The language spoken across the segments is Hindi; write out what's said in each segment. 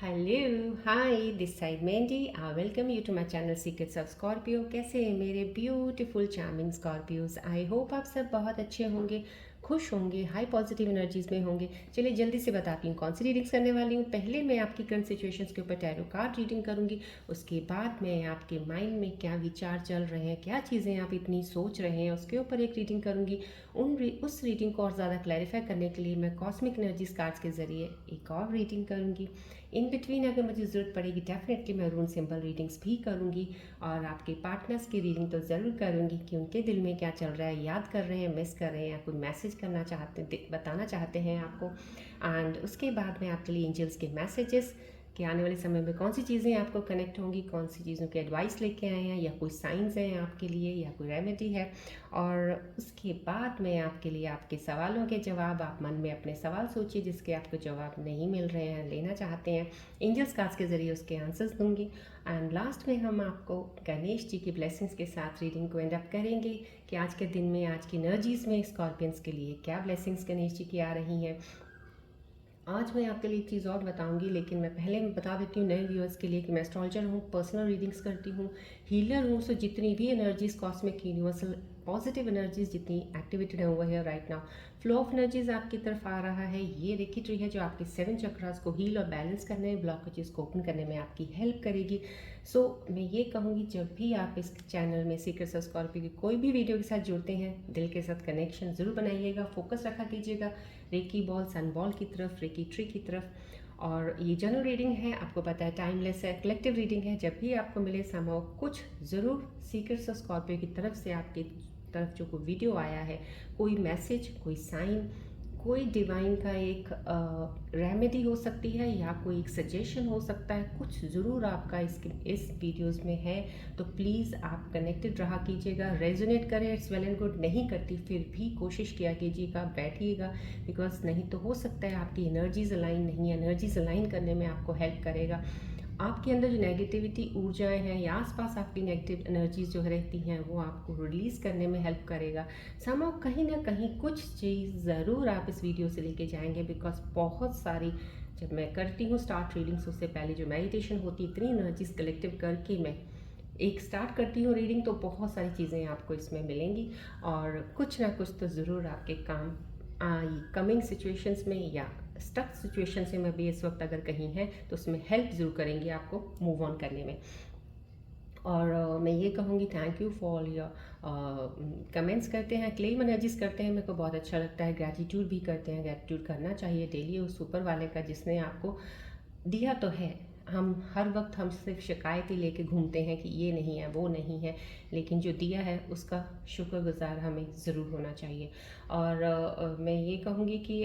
Hello hi this side Mandy I welcome you to my channel secrets of Scorpio. कैसे हैं मेरे beautiful charming Scorpios. I hope आप सब बहुत अच्छे होंगे, खुश होंगे, हाई पॉजिटिव एनर्जीज में होंगे। चलिए जल्दी से बताती हूँ कौन सी रीडिंग्स करने वाली हूँ। पहले मैं आपकी करंट सिचुएशंस के ऊपर टैरो कार्ड रीडिंग करूँगी। उसके बाद मैं आपके माइंड में क्या विचार चल रहे हैं, क्या चीज़ें आप इतनी सोच रहे हैं, उसके ऊपर एक रीडिंग करूँगी। उस रीडिंग को और ज़्यादा क्लैरिफाई करने के लिए मैं कॉस्मिक एनर्जीज कार्ड्स के ज़रिए एक और रीडिंग करूँगी। इन बिटवीन अगर मुझे ज़रूरत पड़ेगी डेफिनेटली मैं रून सिंबल रीडिंग्स भी करूँगी। और आपके पार्टनर्स की रीडिंग तो ज़रूर करूँगी कि उनके दिल में क्या चल रहा है, याद कर रहे हैं, मिस कर रहे हैं, या कोई मैसेज करना चाहते, बताना चाहते हैं आपको। एंड उसके बाद मैं आपके लिए एंजल्स के मैसेजेस कि आने वाले समय में कौन सी चीज़ें आपको कनेक्ट होंगी, कौन सी चीज़ों की एडवाइस लेके आए हैं, या कोई साइंस हैं आपके लिए, या कोई रेमेडी है। और उसके बाद मैं आपके लिए आपके सवालों के जवाब, आप मन में अपने सवाल सोचिए जिसके आपको जवाब नहीं मिल रहे हैं, लेना चाहते हैं, एंजल्स कार्ड्स के ज़रिए उसके आंसर्स दूंगी। एंड लास्ट में हम आपको गणेश जी की ब्लेसिंग्स के साथ रीडिंग को एंड अप करेंगे कि आज के दिन में, आज की एनर्जीज़ में स्कॉर्पियंस के लिए क्या ब्लेसिंग्स गणेश जी की आ रही हैं। आज मैं आपके लिए एक चीज़ और बताऊंगी, लेकिन मैं पहले बता देती हूँ नए व्यूअर्स के लिए कि मैं एस्ट्रोलॉजर हूँ, पर्सनल रीडिंग्स करती हूँ, हीलर हूँ। सो जितनी भी energies cosmic universal positive energies जितनी एक्टिवेटेड है over here right now, flow of energies आपकी तरफ आ रहा है। ये रेकी ट्री है जो आपके 7 चक्रास को हील और बैलेंस करने में, ब्लॉकेजेस को ओपन करने में आपकी हेल्प करेगी। सो मैं ये कहूँगी जब भी आप इस चैनल में सीक्रेट्स ऑफ स्कॉर्पियो की कोई भी वीडियो के साथ जुड़ते हैं, दिल के साथ कनेक्शन ज़रूर बनाइएगा, फोकस रखा कीजिएगा रेकी बॉल, सन बॉल की तरफ, रेकी ट्री की तरफ। और ये जनरल रीडिंग है, आपको पता है टाइमलेस है, कलेक्टिव रीडिंग है। जब भी आपको मिले समहाउ कुछ ज़रूर सीक्रेट्स ऑफ स्कॉर्पियो की तरफ से आपकी तरफ जो कोई वीडियो आया है, कोई मैसेज, कोई साइन, कोई डिवाइन का एक रेमेडी हो सकती है, या कोई एक सजेशन हो सकता है, कुछ ज़रूर आपका इस वीडियोस में है। तो प्लीज़ आप कनेक्टेड रहा कीजिएगा। रेजोनेट करे इट्स वेल एंड गुड, नहीं करती फिर भी कोशिश किया कीजिएगा, बैठिएगा, बिकॉज नहीं तो हो सकता है आपकी एनर्जीज अलाइन नहीं है। एनर्जीज अलाइन करने में आपको हेल्प करेगा। आपके अंदर जो नेगेटिविटी ऊर्जाएं हैं या आसपास आपकी नेगेटिव एनर्जीज जो रहती हैं, वो आपको रिलीज़ करने में हेल्प करेगा। समाओ कहीं ना कहीं कुछ चीज़ ज़रूर आप इस वीडियो से लेके जाएंगे, बिकॉज बहुत सारी, जब मैं करती हूँ स्टार्ट रीडिंग्स उससे पहले जो मेडिटेशन होती है, इतनी एनर्जीज कलेक्टिव करके मैं एक स्टार्ट करती हूँ रीडिंग, तो बहुत सारी चीज़ें आपको इसमें मिलेंगी और कुछ ना कुछ तो ज़रूर आपके काम कमिंग सिचुएशंस में या स्टक सिचुएशन से मैं भी इस वक्त अगर कहीं है तो उसमें हेल्प ज़रूर करेंगी आपको मूव ऑन करने में। और मैं ये कहूँगी thank you for your comments करते हैं, क्लेम एनर्जीज करते हैं, मेरे को बहुत अच्छा लगता है। ग्रैटिट्यूड भी करते हैं, ग्रैटिट्यूड करना चाहिए डेली उस ऊपर वाले का जिसने आपको दिया तो है। हम सिर्फ शिकायतें लेके घूमते हैं कि ये नहीं है, वो नहीं है, लेकिन जो दिया है उसका शुक्रगुजार हमें ज़रूर होना चाहिए। और मैं ये कहूँगी कि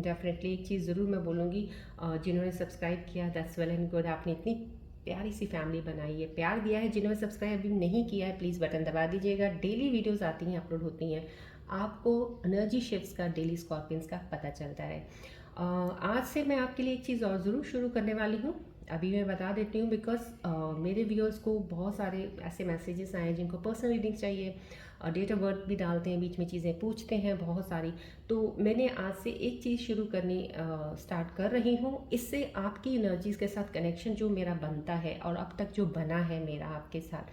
डेफिनेटली एक चीज़ ज़रूर मैं बोलूँगी, जिन्होंने सब्सक्राइब किया दैट्स वेल एंड गुड। आपने इतनी प्यारी सी फैमिली बनाई है, प्यार दिया है। जिन्होंने सब्सक्राइब अभी नहीं किया है प्लीज़ बटन दबा दीजिएगा। डेली वीडियोस आती हैं, अपलोड होती हैं, आपको एनर्जी शिफ्ट्स का, डेली स्कॉर्पियंस का पता चलता है। आज से मैं आपके लिए एक चीज़ और ज़रूर शुरू करने वाली हूँ, अभी मैं बता देती हूँ, बिकॉज मेरे व्यूअर्स को बहुत सारे ऐसे मैसेजेस आए हैं जिनको पर्सनल रीडिंग चाहिए, डेट ऑफ बर्थ भी डालते हैं, बीच में चीज़ें पूछते हैं बहुत सारी। तो मैंने आज से एक चीज़ शुरू करनी स्टार्ट कर रही हूँ। इससे आपकी एनर्जीज़ के साथ कनेक्शन जो मेरा बनता है और अब तक जो बना है मेरा आपके साथ,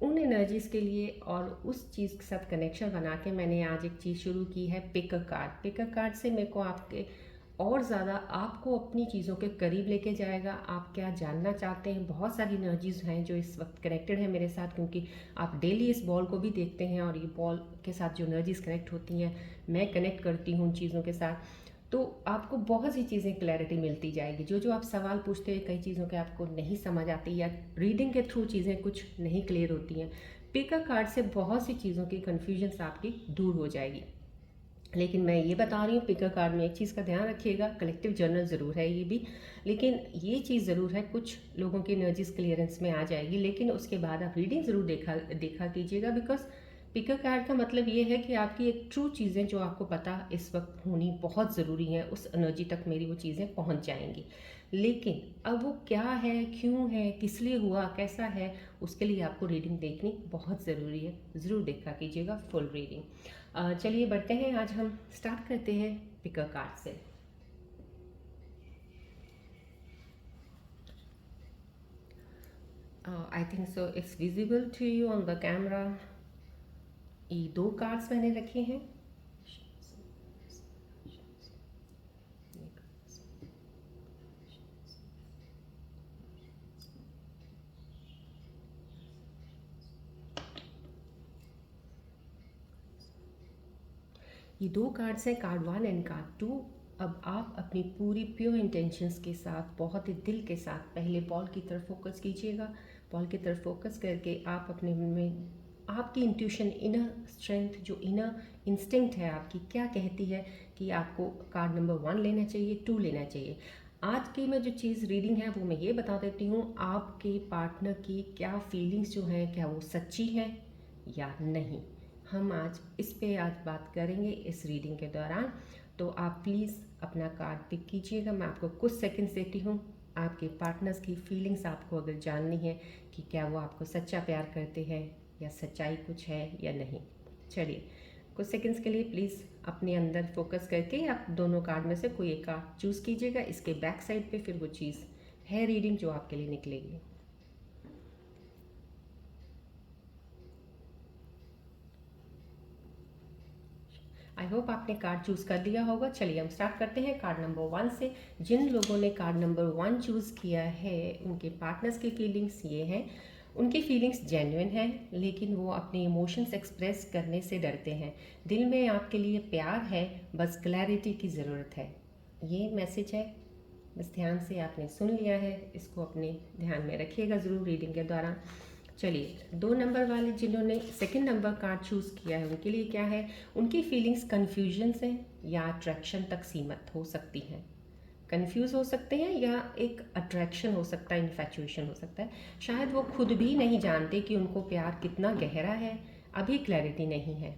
उन एनर्जीज़ के लिए और उस चीज़ के साथ कनेक्शन बना के मैंने आज एक चीज़ शुरू की है, pick a card. Pick a card से मेरे को आपके और ज़्यादा आपको अपनी चीज़ों के करीब लेके जाएगा। आप क्या जानना चाहते हैं, बहुत सारी एनर्जीज़ हैं जो इस वक्त कनेक्टेड है मेरे साथ, क्योंकि आप डेली इस बॉल को भी देखते हैं और ये बॉल के साथ जो एनर्जीज़ कनेक्ट होती हैं, मैं कनेक्ट करती हूँ उन चीज़ों के साथ। तो आपको बहुत सी चीज़ें क्लैरिटी मिलती जाएगी। जो जो आप सवाल पूछते हैं, कई चीज़ों के आपको नहीं समझ आती या रीडिंग के थ्रू चीज़ें कुछ नहीं क्लियर होती हैं, पिक अ कार्ड से बहुत सी चीज़ों की कन्फ्यूजन्स आपकी दूर हो जाएगी। लेकिन मैं ये बता रही हूँ, पिकर कार्ड में एक चीज़ का ध्यान रखिएगा, कलेक्टिव जर्नल ज़रूर है ये भी, लेकिन ये चीज़ ज़रूर है कुछ लोगों की एनर्जीज क्लियरेंस में आ जाएगी, लेकिन उसके बाद आप रीडिंग ज़रूर देखा कीजिएगा। बिकॉज पिकर कार्ड का मतलब ये है कि आपकी एक ट्रू चीज़ें जो आपको पता इस वक्त होनी बहुत ज़रूरी हैं, उस एनर्जी तक मेरी वो चीज़ें पहुँच जाएंगी। लेकिन अब वो क्या है, क्यों है, किस लिए हुआ, कैसा है, उसके लिए आपको रीडिंग देखनी बहुत ज़रूरी है। ज़रूर देखा कीजिएगा फुल रीडिंग। चलिए बढ़ते हैं, आज हम स्टार्ट करते हैं पिकर कार्ड से। I think so it's visible to you on the camera. ये दो कार्ड्स मैंने रखे हैं। ये दो कार्ड्स हैं, कार्ड 1 एंड कार्ड 2। अब आप अपनी पूरी प्योर इंटेंशंस के साथ, बहुत ही दिल के साथ पहले बॉल की तरफ फोकस कीजिएगा। बॉल की तरफ फोकस करके आप अपने मन में आपकी इंट्यूशन, इनर स्ट्रेंथ, जो इनर इंस्टिंक्ट है आपकी, क्या कहती है कि आपको कार्ड नंबर 1 लेना चाहिए, 2 लेना चाहिए। आज की मैं जो चीज़ रीडिंग है वो मैं ये बता देती हूँ, आपके पार्टनर की क्या फीलिंग्स जो हैं, क्या वो सच्ची हैं या नहीं। हम आज इस पे आज बात करेंगे इस रीडिंग के दौरान। तो आप प्लीज़ अपना कार्ड पिक कीजिएगा। मैं आपको कुछ सेकंड्स देती हूँ। आपके पार्टनर्स की फीलिंग्स आपको अगर जाननी है कि क्या वो आपको सच्चा प्यार करते हैं या सच्चाई कुछ है या नहीं। चलिए कुछ सेकंड्स के लिए प्लीज़ अपने अंदर फोकस करके आप दोनों कार्ड में से कोई एक कार्ड चूज़ कीजिएगा। इसके बैक साइड पे फिर वो चीज़ है रीडिंग जो आपके लिए निकलेगी। आई होप आपने कार्ड चूज़ कर लिया होगा। चलिए हम स्टार्ट करते हैं कार्ड नंबर 1 से। जिन लोगों ने कार्ड नंबर 1 चूज़ किया है, उनके पार्टनर्स की फीलिंग्स ये हैं। उनकी फीलिंग्स जेन्युइन हैं, लेकिन वो अपने इमोशंस एक्सप्रेस करने से डरते हैं। दिल में आपके लिए प्यार है, बस क्लैरिटी की ज़रूरत है। ये मैसेज है, बस ध्यान से आपने सुन लिया है। इसको अपने ध्यान में रखिएगा ज़रूर रीडिंग के दौरान। चलिए 2 नंबर वाले जिन्होंने सेकंड नंबर कार्ड चूज़ किया है, उनके लिए क्या है। उनकी फीलिंग्स कन्फ्यूजन से या अट्रैक्शन तक सीमित हो सकती हैं। कंफ्यूज हो सकते हैं या एक अट्रैक्शन हो सकता है, इन्फैचुएशन हो सकता है। शायद वो खुद भी नहीं जानते कि उनको प्यार कितना गहरा है, अभी क्लैरिटी नहीं है।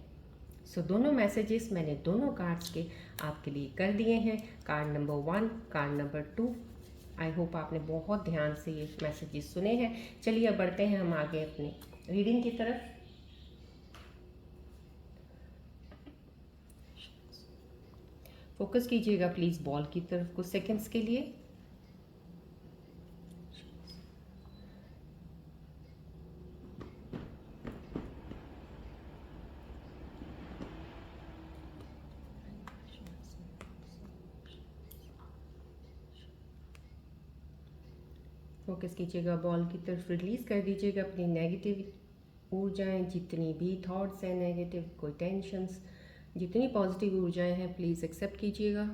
सो दोनों मैसेजेस मैंने दोनों कार्ड्स के आपके लिए कर दिए हैं, card number 1, card number 2। I hope आपने बहुत ध्यान से ये मैसेजेस सुने हैं। चलिए अब बढ़ते हैं हम आगे अपने रीडिंग की तरफ। फोकस कीजिएगा प्लीज़ बॉल की तरफ कुछ सेकंड्स के लिए। फोकस कीजिएगा बॉल की तरफ, रिलीज़ कर दीजिएगा अपनी नेगेटिव ऊर्जाएं, जितनी भी थॉट्स हैं नेगेटिव, कोई टेंशन्स, जितनी पॉजिटिव ऊर्जाएं हैं प्लीज़ एक्सेप्ट कीजिएगा।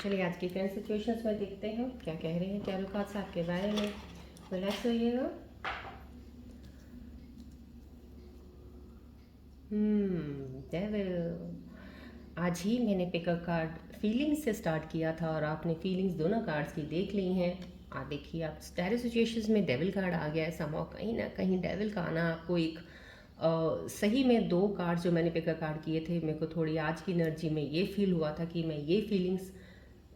चलिए आज की करंट सिचुएशंस में देखते हैं क्या कह रहे हैं टैरो कार्ड्स आपके बारे में। रिलैक्स होइएगा। डेविल। आज ही मैंने पिकअप कार्ड फीलिंग्स से स्टार्ट किया था और आपने फीलिंग्स दोनों कार्ड्स की देख ली हैं। आप देखिए, आप टैरो सिचुएशंस में डेविल कार्ड आ गया है। समाओ कहीं ना कहीं डेविल का आना आपको एक सही में दो कार्ड जो मैंने पिकअप कार्ड किए थे, मेरे को थोड़ी आज की एनर्जी में ये फील हुआ था कि मैं ये फीलिंग्स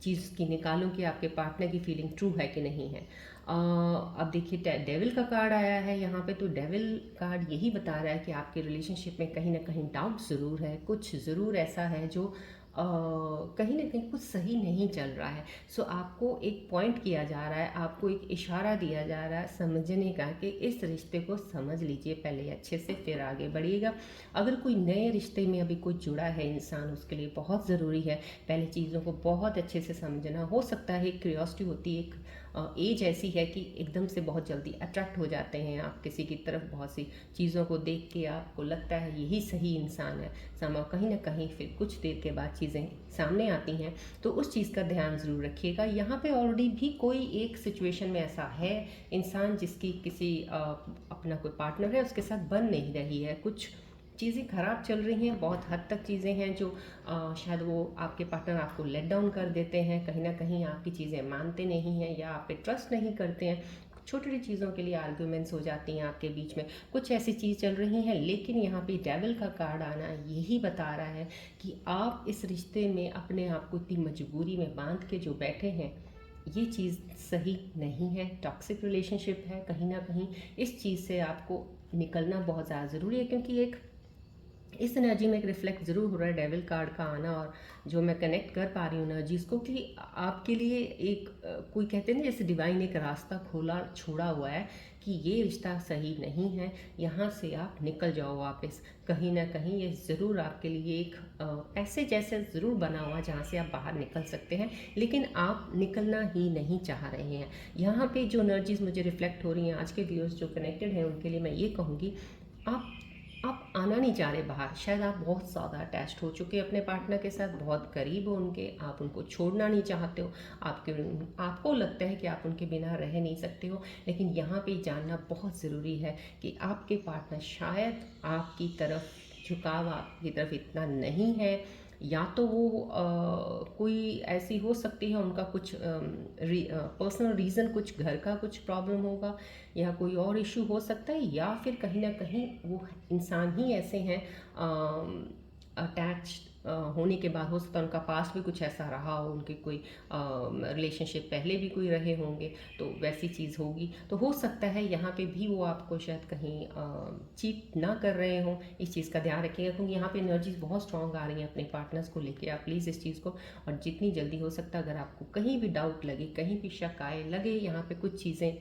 चीज़ की निकालूं कि आपके पार्टनर की फीलिंग ट्रू है कि नहीं है। अब देखिए डेविल का कार्ड आया है यहाँ पे, तो डेविल कार्ड यही बता रहा है कि आपके रिलेशनशिप में कहीं ना कहीं डाउट ज़रूर है, कुछ ज़रूर ऐसा है जो कहीं ना कहीं कुछ सही नहीं चल रहा है। सो आपको एक पॉइंट किया जा रहा है, आपको एक इशारा दिया जा रहा है समझने का कि इस रिश्ते को समझ लीजिए पहले अच्छे से, फिर आगे बढ़िएगा। अगर कोई नए रिश्ते में अभी कोई जुड़ा है इंसान, उसके लिए बहुत ज़रूरी है पहले चीज़ों को बहुत अच्छे से समझना। हो सकता है एक क्यूरियोसिटी होती है, एक एज ऐसी है कि एकदम से बहुत जल्दी अट्रैक्ट हो जाते हैं आप किसी की तरफ, बहुत सी चीज़ों को देख के आपको लगता है यही सही इंसान है, समा कहीं ना कहीं फिर कुछ देर के बाद चीज़ें सामने आती हैं। तो उस चीज़ का ध्यान ज़रूर रखिएगा। यहाँ पे ऑलरेडी भी कोई एक सिचुएशन में ऐसा है इंसान जिसकी किसी अपना कोई पार्टनर है उसके साथ बन नहीं रही है, कुछ चीज़ें ख़राब चल रही हैं, बहुत हद तक चीज़ें हैं जो शायद वो आपके पार्टनर आपको लेट डाउन कर देते हैं, कहीं ना कहीं आपकी चीज़ें मानते नहीं हैं या आप पे ट्रस्ट नहीं करते हैं, छोटी छोटी चीज़ों के लिए आर्ग्यूमेंट्स हो जाती हैं आपके बीच में, कुछ ऐसी चीज़ चल रही हैं। लेकिन यहाँ पे डेविल का कार्ड आना यही बता रहा है कि आप इस रिश्ते में अपने आप को इतनी मजबूरी में बांध के जो बैठे हैं, ये चीज़ सही नहीं है, टॉक्सिक रिलेशनशिप है। कहीं ना कहीं इस चीज़ से आपको निकलना बहुत ज़्यादा ज़रूरी है, क्योंकि एक इस एनर्जी में एक रिफ्लेक्ट ज़रूर हो रहा है डेविल कार्ड का आना, और जो मैं कनेक्ट कर पा रही हूँ एनर्जीज़ को कि आपके लिए एक कोई कहते हैं ना जैसे डिवाइन एक रास्ता खोला छोड़ा हुआ है कि ये रिश्ता सही नहीं है, यहाँ से आप निकल जाओ वापस। कहीं ना कहीं ये ज़रूर आपके लिए एक ऐसे जैसे ज़रूर बना हुआ जहाँ से आप बाहर निकल सकते हैं, लेकिन आप निकलना ही नहीं चाह रहे हैं। यहाँ पे जो एनर्जीज़ मुझे रिफ्लेक्ट हो रही हैं आज के व्यूअर्स जो कनेक्टेड हैं उनके लिए मैं ये कहूँगी, आप आना नहीं चाह रहे बाहर। शायद आप बहुत ज़्यादा अटैच्ड हो चुके हैं अपने पार्टनर के साथ, बहुत करीब हो उनके, आप उनको छोड़ना नहीं चाहते हो, आपको लगता है कि आप उनके बिना रह नहीं सकते हो। लेकिन यहाँ पे जानना बहुत ज़रूरी है कि आपके पार्टनर शायद आपकी तरफ झुकाव आपकी तरफ इतना नहीं है, या तो वो कोई ऐसी हो सकती है उनका कुछ पर्सनल रीज़न, कुछ घर का कुछ प्रॉब्लम होगा या कोई और इशू हो सकता है, या फिर कहीं ना कहीं वो इंसान ही ऐसे हैं अटैच होने के बाद, हो सकता है उनका पास्ट भी कुछ ऐसा रहा हो, उनके कोई रिलेशनशिप पहले भी कोई रहे होंगे, तो वैसी चीज़ होगी। तो हो सकता है यहाँ पे भी वो आपको शायद कहीं चीट ना कर रहे हों। इस चीज़ का ध्यान रखिएगा, क्योंकि यहाँ पे एनर्जीज बहुत स्ट्रांग आ रही हैं अपने पार्टनर्स को लेके। आप प्लीज़ इस चीज़ को, और जितनी जल्दी हो सकता है अगर आपको कहीं भी डाउट लगे, कहीं भी शक आए, लगे यहाँ पे कुछ चीज़ें,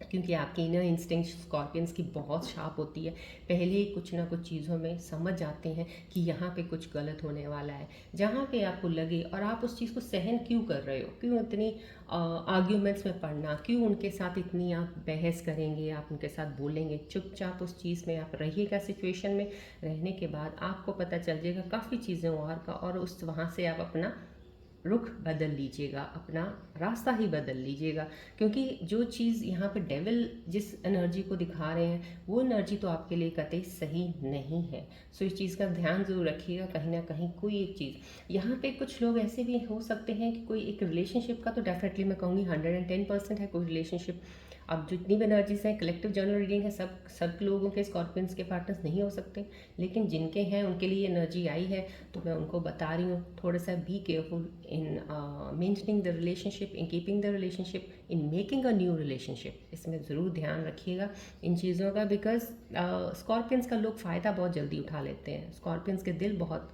क्योंकि आपकी इनर इंस्टिंक्ट स्कॉर्पियंस की बहुत शार्प होती है, पहले ही कुछ ना कुछ चीज़ों में समझ जाते हैं कि यहाँ पे कुछ गलत होने वाला है। जहाँ पे आपको लगे और आप उस चीज़ को सहन क्यों कर रहे हो, क्यों इतनी आर्ग्यूमेंट्स में पड़ना, क्यों उनके साथ इतनी आप बहस करेंगे, आप उनके साथ बोलेंगे, चुपचाप उस चीज़ में आप रहिएगा। सिचुएशन में रहने के बाद आपको पता चल जाएगा काफ़ी चीज़ें और का, और उस वहाँ से आप अपना रुख बदल लीजिएगा, अपना रास्ता ही बदल लीजिएगा। क्योंकि जो चीज़ यहाँ पे डेविल जिस एनर्जी को दिखा रहे हैं वो एनर्जी तो आपके लिए कतई सही नहीं है। सो इस चीज़ का ध्यान ज़रूर रखिएगा। कहीं ना कहीं कोई एक चीज़ यहाँ पे, कुछ लोग ऐसे भी हो सकते हैं कि कोई एक रिलेशनशिप का, तो डेफिनेटली मैं कहूँगी 110% है कोई रिलेशनशिप। अब जितनी भी एनर्जीज हैं, कलेक्टिव जनरल रीडिंग है, सब लोगों के स्कॉर्पियंस के पार्टनर्स नहीं हो सकते, लेकिन जिनके हैं उनके लिए एनर्जी आई है, तो मैं उनको बता रही हूँ थोड़ा सा be careful in maintaining the relationship, in keeping the relationship, in making a new relationship. इसमें ज़रूर ध्यान रखिएगा इन चीज़ों का, बिकॉज स्कॉर्पियंस का लोग फ़ायदा बहुत जल्दी उठा लेते हैं। स्कॉर्पियंस के दिल बहुत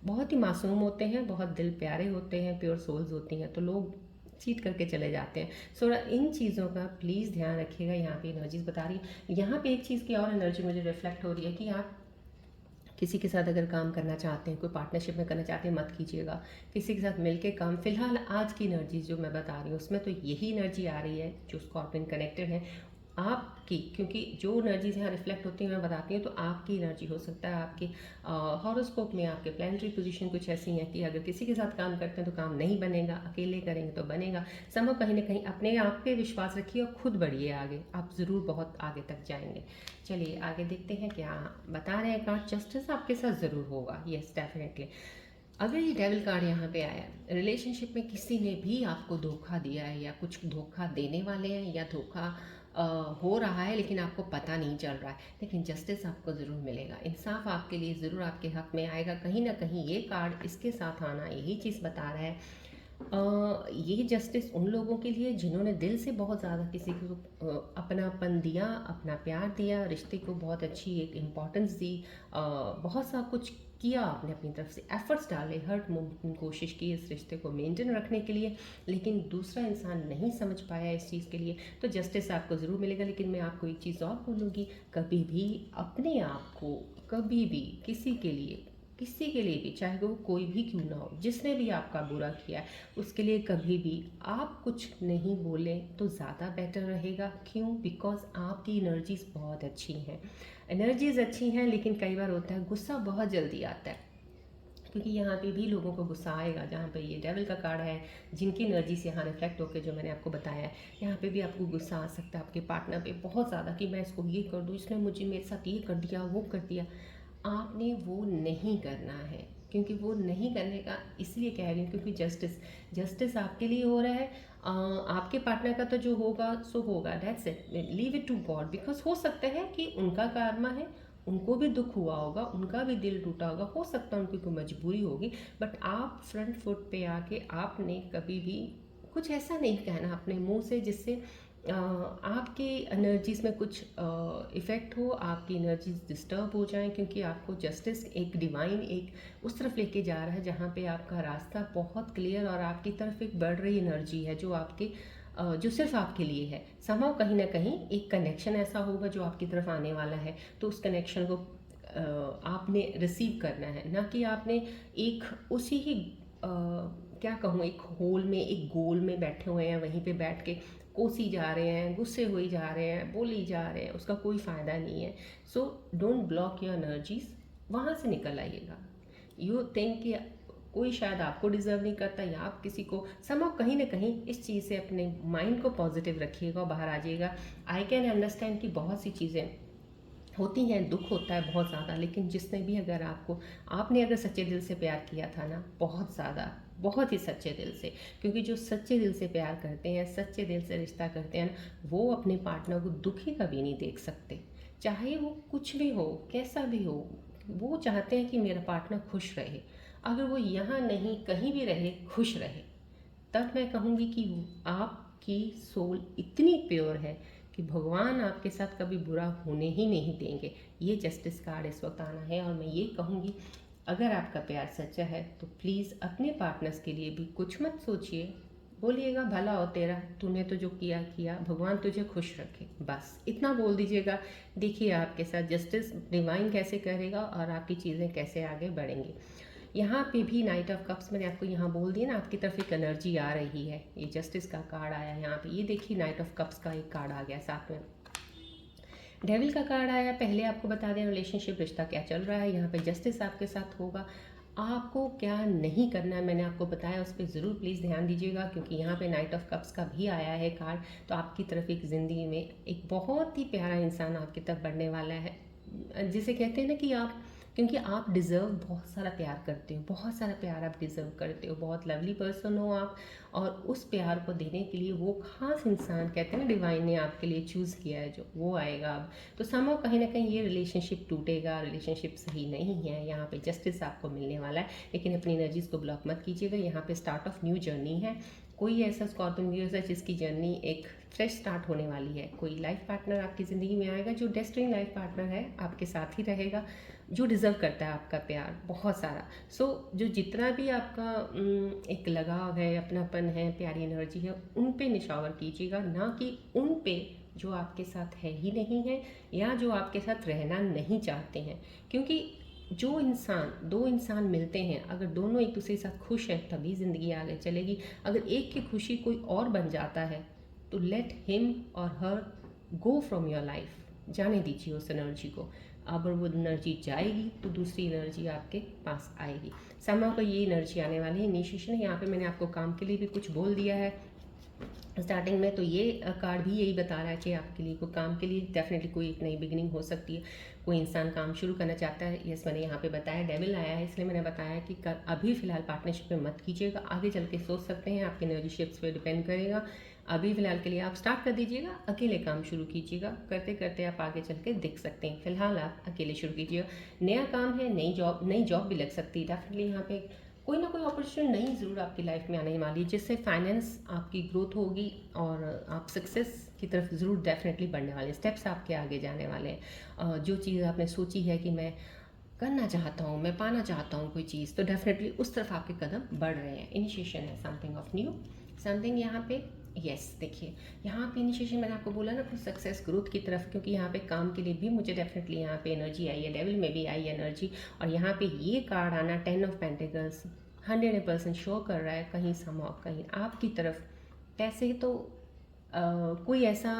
बहुत ही मासूम होते हैं, बहुत दिल प्यारे होते हैं, प्योर सोल्स होती हैं, तो लोग चीट करके चले जाते हैं। सो इन चीज़ों का प्लीज़ ध्यान रखिएगा। यहाँ पे एनर्जीज बता रही है। यहाँ पे एक चीज़ की और एनर्जी मुझे रिफ्लेक्ट हो रही है कि आप किसी के साथ अगर काम करना चाहते हैं, कोई पार्टनरशिप में करना चाहते हैं, मत कीजिएगा किसी के साथ मिलके काम। फिलहाल आज की एनर्जी जो मैं बता रही हूँ उसमें तो यही एनर्जी आ रही है जो स्कॉर्पियन कनेक्टेड है आपकी, क्योंकि जो एनर्जीज यहाँ रिफ्लेक्ट होती हैं मैं बताती हूँ, तो आपकी एनर्जी हो सकता है आपकी हॉरोस्कोप में आपके प्लानिटरी पोजीशन कुछ ऐसी हैं कि अगर किसी के साथ काम करते हैं तो काम नहीं बनेगा, अकेले करेंगे तो बनेगा। संभव कहीं ना कहीं अपने आप पे विश्वास रखिए और खुद बढ़िए आगे, आप ज़रूर बहुत आगे तक जाएंगे। चलिए आगे देखते हैं क्या बता रहे हैं कार्ड। जस्टिस आपके साथ ज़रूर होगा, येस डेफिनेटली। अगर ये डेविल कार्ड यहाँ पे आया, रिलेशनशिप में किसी ने भी आपको धोखा दिया है या कुछ धोखा देने वाले हैं या धोखा हो रहा है लेकिन आपको पता नहीं चल रहा है, लेकिन जस्टिस आपको ज़रूर मिलेगा, इंसाफ आपके लिए ज़रूर आपके हक में आएगा। कहीं ना कहीं ये कार्ड इसके साथ आना यही चीज़ बता रहा है। ये जस्टिस उन लोगों के लिए जिन्होंने दिल से बहुत ज़्यादा किसी को अपनापन दिया, अपना प्यार दिया, रिश्ते को बहुत अच्छी एक इम्पोर्टेंस दी, बहुत सा कुछ किया आपने अपनी तरफ से, एफर्ट्स डाले, हर मुमकिन कोशिश की इस रिश्ते को मेंटेन रखने के लिए, लेकिन दूसरा इंसान नहीं समझ पाया इस चीज़ के लिए, तो जस्टिस आपको ज़रूर मिलेगा। लेकिन मैं आपको एक चीज़ और बोलूँगी, कभी भी अपने आप को, कभी भी किसी के लिए किसी के लिए भी, चाहे वो कोई भी क्यों ना हो, जिसने भी आपका बुरा किया है, उसके लिए कभी भी आप कुछ नहीं बोलें तो ज़्यादा बेटर रहेगा। क्यों? बिकॉज आपकी एनर्जीज बहुत अच्छी हैं। एनर्जीज अच्छी हैं, लेकिन कई बार होता है गुस्सा बहुत जल्दी आता है, क्योंकि यहाँ पे भी लोगों को गुस्सा आएगा। जहाँ पे ये डेविल का कार्ड है, जिनकी एनर्जी से यहाँ रिफ्लेक्ट होकर जो मैंने आपको बताया है, यहाँ पे भी आपको गुस्सा आ सकता है आपके पार्टनर पे बहुत ज़्यादा, कि मैं इसको ये कर दूँ, इसने मुझे मेरे साथ ये कर दिया, वो कर दिया। आपने वो नहीं करना है, क्योंकि वो नहीं करने का इसलिए कह रही हूँ क्योंकि जस्टिस जस्टिस आपके लिए हो रहा है। आपके पार्टनर का तो जो होगा सो होगा, that's it, leave it to God. Because हो सकता है कि उनका कर्मा है, उनको भी दुख हुआ होगा, उनका भी दिल टूटा होगा, हो सकता है उनकी कोई मजबूरी होगी, बट आप फ्रंट फुट पे आके आपने कभी भी कुछ ऐसा नहीं कहना अपने मुंह से जिससे आपके एनर्जीज में कुछ इफ़ेक्ट हो, आपकी एनर्जीज डिस्टर्ब हो जाएं, क्योंकि आपको जस्टिस एक डिवाइन एक उस तरफ लेके जा रहा है जहाँ पे आपका रास्ता बहुत क्लियर, और आपकी तरफ एक बढ़ रही एनर्जी है जो आपके जो सिर्फ आपके लिए है। समाव कहीं ना कहीं एक कनेक्शन ऐसा होगा जो आपकी तरफ आने वाला है, तो उस कनेक्शन को आपने रिसीव करना है, ना कि आपने एक उसी ही क्या कहूँ, एक होल में, एक गोल में बैठे हुए हैं, वहीं पे बैठ के कोसी जा रहे हैं, गुस्से हुए जा रहे हैं, बोली जा रहे हैं, उसका कोई फ़ायदा नहीं है। So don't block your energies, वहाँ से निकल आइएगा। यू थिंक कि कोई शायद आपको डिज़र्व नहीं करता, या आप किसी को समाव कहीं ना कहीं इस चीज़ से अपने माइंड को पॉजिटिव रखिएगा और बाहर आ जाइएगा। आई कैन अंडरस्टैंड कि बहुत सी चीज़ें होती हैं, दुख होता है बहुत ज़्यादा, लेकिन जिसने भी अगर आपने अगर सच्चे दिल से प्यार किया था ना, बहुत ज़्यादा, बहुत ही सच्चे दिल से, क्योंकि जो सच्चे दिल से प्यार करते हैं, सच्चे दिल से रिश्ता करते हैं ना, वो अपने पार्टनर को दुखी कभी नहीं देख सकते, चाहे वो कुछ भी हो, कैसा भी हो। वो चाहते हैं कि मेरा पार्टनर खुश रहे, अगर वो यहाँ नहीं कहीं भी रहे, खुश रहे, तब मैं कहूँगी कि आपकी सोल इतनी प्योर है कि भगवान आपके साथ कभी बुरा होने ही नहीं देंगे। ये जस्टिस कार्ड इस वक्त आना है, और मैं ये कहूँगी अगर आपका प्यार सच्चा है तो प्लीज़ अपने पार्टनर्स के लिए भी कुछ मत सोचिए, बोलिएगा भला हो तेरा, तूने तो जो किया किया, भगवान तुझे खुश रखे, बस इतना बोल दीजिएगा। देखिए आपके साथ जस्टिस डिवाइन कैसे करेगा और आपकी चीज़ें कैसे आगे बढ़ेंगी। यहाँ पे भी नाइट ऑफ कप्स, मैंने आपको यहाँ बोल दिया ना, आपकी तरफ एक एनर्जी आ रही है, ये जस्टिस का कार्ड आया यहाँ पे, ये देखिए नाइट ऑफ कप्स का एक कार्ड आ गया, साथ में डेविल का कार्ड आया। पहले आपको बता दें रिलेशनशिप, रिश्ता क्या चल रहा है, यहाँ पे जस्टिस आपके साथ होगा। आपको क्या नहीं करना है मैंने आपको बताया, उस पर ज़रूर प्लीज़ ध्यान दीजिएगा, क्योंकि यहाँ पे नाइट ऑफ कप्स का भी आया है कार्ड। तो आपकी तरफ एक ज़िंदगी में एक बहुत ही प्यारा इंसान आपकी तरफ बढ़ने वाला है, जिसे कहते हैं ना कि आप, क्योंकि आप डिज़र्व बहुत सारा प्यार करते हो, बहुत सारा प्यार आप डिज़र्व करते हो, बहुत लवली पर्सन हो आप, और उस प्यार को देने के लिए वो खास इंसान, कहते हैं ना डिवाइन ने आपके लिए चूज़ किया है, जो वो आएगा अब। तो समहाउ कहीं ना कहीं ये रिलेशनशिप टूटेगा, रिलेशनशिप सही नहीं है, यहाँ पे जस्टिस आपको मिलने वाला है, लेकिन अपनी एनर्जीज को ब्लॉक मत कीजिएगा। यहाँ पे स्टार्ट ऑफ न्यू जर्नी है, कोई ऐसा स्कॉर्पियन व्यूअर्स है जिसकी जर्नी एक फ्रेश स्टार्ट होने वाली है। कोई लाइफ पार्टनर आपकी ज़िंदगी में आएगा जो डेस्टिनी लाइफ पार्टनर है, आपके साथ ही रहेगा, जो डिज़र्व करता है आपका प्यार बहुत सारा। सो जो जितना भी आपका एक लगाव है, अपनापन है, प्यारी एनर्जी है, उन पे निशावर कीजिएगा, ना कि उन पे जो आपके साथ है ही नहीं है, या जो आपके साथ रहना नहीं चाहते हैं। क्योंकि जो इंसान, दो इंसान मिलते हैं, अगर दोनों एक दूसरे के साथ खुश हैं तभी ज़िंदगी आगे चलेगी। अगर एक की खुशी कोई और बन जाता है तो लेट हिम और हर गो फ्रॉम योर लाइफ, जाने दीजिए उस एनर्जी को। अगर वो एनर्जी जाएगी तो दूसरी एनर्जी आपके पास आएगी। समाव का ये एनर्जी आने वाली है, इनिशिएशन है। यहाँ पे मैंने आपको काम के लिए भी कुछ बोल दिया है स्टार्टिंग में, तो ये कार्ड भी यही बता रहा है कि आपके लिए कोई काम के लिए डेफिनेटली कोई एक नई बिगिनिंग हो सकती है, कोई इंसान काम शुरू करना चाहता है। यस, मैंने यहाँ पे बताया डेविल आया है, इसलिए मैंने बताया कि अभी फ़िलहाल पार्टनरशिप में मत कीजिएगा, आगे चल के सोच सकते हैं, आपके एनर्जी शिफ्ट्स पे डिपेंड करेगा। अभी फ़िलहाल के लिए आप स्टार्ट कर दीजिएगा, अकेले काम शुरू कीजिएगा, करते करते आप आगे चल के देख सकते हैं। फ़िलहाल आप अकेले शुरू कीजिएगा। नया काम है, नई जॉब भी लग सकती है, डेफिनेटली यहाँ पे कोई ना कोई अपॉर्चुनिटी नई ज़रूर आपकी लाइफ में आने वाली है, जिससे फाइनेंस आपकी ग्रोथ होगी और आप सक्सेस की तरफ ज़रूर डेफिनेटली बढ़ने वाले हैं, स्टेप्स आपके आगे जाने वाले हैं। जो चीज़ आपने सोची है कि मैं करना चाहता हूँ, मैं पाना चाहता हूँ कोई चीज़, तो डेफिनेटली उस तरफ आपके कदम बढ़ रहे हैं। इनिशिएशन है समथिंग ऑफ न्यू, समथिंग यहाँ पे यस, देखिए यहाँ पे इनिशिएशन मैंने आपको बोला ना कुछ सक्सेस ग्रोथ की तरफ, क्योंकि यहाँ पे काम के लिए भी मुझे डेफिनेटली यहाँ पे एनर्जी आई है, डेविल में भी आई एनर्जी। और यहाँ पे ये कार्ड आना 10 ऑफ पेंटिकल्स 100% शो कर रहा है कहीं समा कहीं आपकी तरफ पैसे तो कोई ऐसा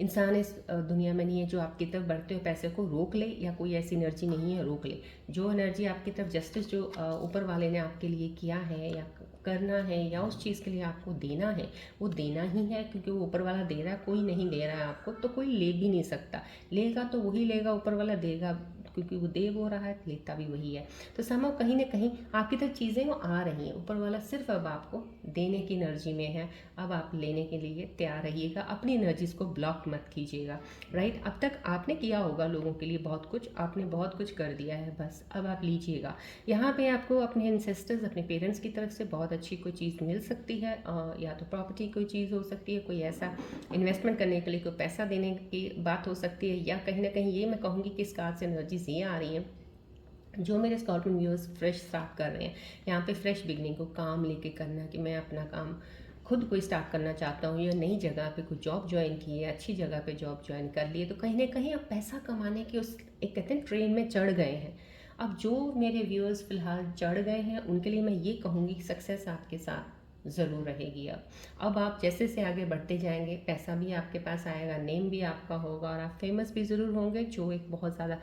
इंसान इस दुनिया में नहीं है जो आपकी तरफ बढ़ते हुए पैसे को रोक ले, या कोई ऐसी एनर्जी नहीं है रोक ले। जो एनर्जी आपकी तरफ जस्टिस जो ऊपर वाले ने आपके लिए किया है या करना है या उस चीज़ के लिए आपको देना है, वो देना ही है, क्योंकि वो ऊपर वाला दे रहा है, कोई नहीं दे रहा है आपको तो कोई ले भी नहीं सकता। लेगा तो वही लेगा, ऊपर वाला देगा क्योंकि वो दे वो रहा है, लेता भी वही है। तो समझो कहीं ना कहीं आपकी तरफ चीज़ें वो आ रही हैं, ऊपर वाला सिर्फ अब आपको देने की एनर्जी में है। अब आप लेने के लिए तैयार रहिएगा, अपनी एनर्जीज को ब्लॉक मत कीजिएगा। राइट, अब तक आपने किया होगा लोगों के लिए बहुत कुछ, आपने बहुत कुछ कर दिया है, बस अब आप लीजिएगा। यहाँ पे आपको अपने एंसेस्टर्स अपने पेरेंट्स की तरफ से बहुत अच्छी कोई चीज़ मिल सकती है, या तो प्रॉपर्टी कोई चीज़ हो सकती है, कोई ऐसा इन्वेस्टमेंट करने के लिए कोई पैसा देने की बात हो सकती है, या कहीं ना कहीं ये मैं कहूँगी कि इस कार्ड से एनर्जीज ये आ रही हैं जो मेरे स्कॉर्पियन व्यूअर्स फ्रेश स्टार्ट कर रहे हैं। यहाँ पे फ्रेश बिगनिंग को काम लेके करना कि मैं अपना काम खुद को स्टार्ट करना चाहता हूँ, या नई जगह पे कुछ जॉब ज्वाइन की है, अच्छी जगह पे जॉब ज्वाइन कर लिए, तो कहीं ना कहीं आप पैसा कमाने के उस एक कहते हैं ट्रेन में चढ़ गए हैं। अब जो मेरे व्यूअर्स फ़िलहाल चढ़ गए हैं उनके लिए मैं ये कहूँगी कि सक्सेस आपके साथ ज़रूर रहेगी। अब आप जैसे से आगे बढ़ते जाएंगे पैसा भी आपके पास आएगा, नेम भी आपका होगा, और आप फेमस भी ज़रूर होंगे। जो एक बहुत ज़्यादा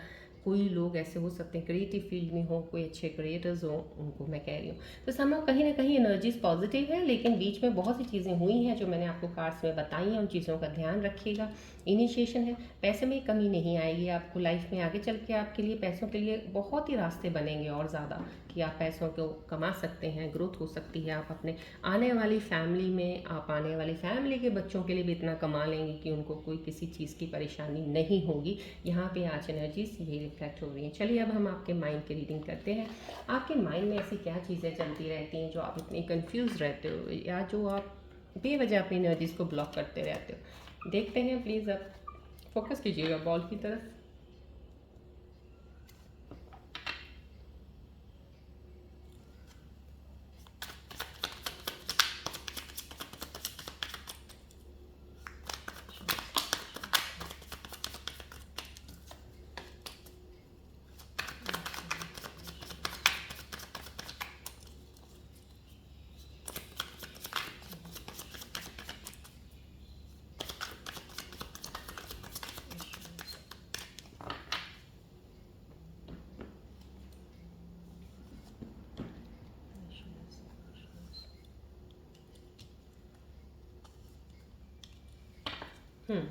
कोई लोग ऐसे हो सकते हैं क्रिएटिव फील्ड में हो, कोई अच्छे क्रिएटर्स हो, उनको मैं कह रही हूँ। तो समझो कहीं ना कहीं एनर्जीज पॉजिटिव है, लेकिन बीच में बहुत सी चीज़ें हुई हैं जो मैंने आपको कार्ड्स में बताई हैं, उन चीज़ों का ध्यान रखिएगा। इनिशिएशन है, पैसे में कमी नहीं आएगी आपको लाइफ में, आगे चल के आपके लिए पैसों के लिए बहुत ही रास्ते बनेंगे और ज़्यादा, कि आप पैसों को कमा सकते हैं, ग्रोथ हो सकती है। आप अपने आने वाली फैमिली में, आप आने वाली फैमिली के बच्चों के लिए भी इतना कमा लेंगे कि उनको कोई किसी चीज़ की परेशानी नहीं होगी। यहाँ पे आज एनर्जीज ये रिफ्लेक्ट हो रही हैं। चलिए अब हम आपके माइंड की रीडिंग करते हैं। आपके माइंड में ऐसी क्या चीज़ें चलती रहती हैं जो आप इतनी कंफ्यूज रहते हो, या जो आप बेवजह अपनी एनर्जीज को ब्लॉक करते रहते हो। देखते हैं, प्लीज़ अब फोकस कीजिएगा बॉल की तरफ। हम्म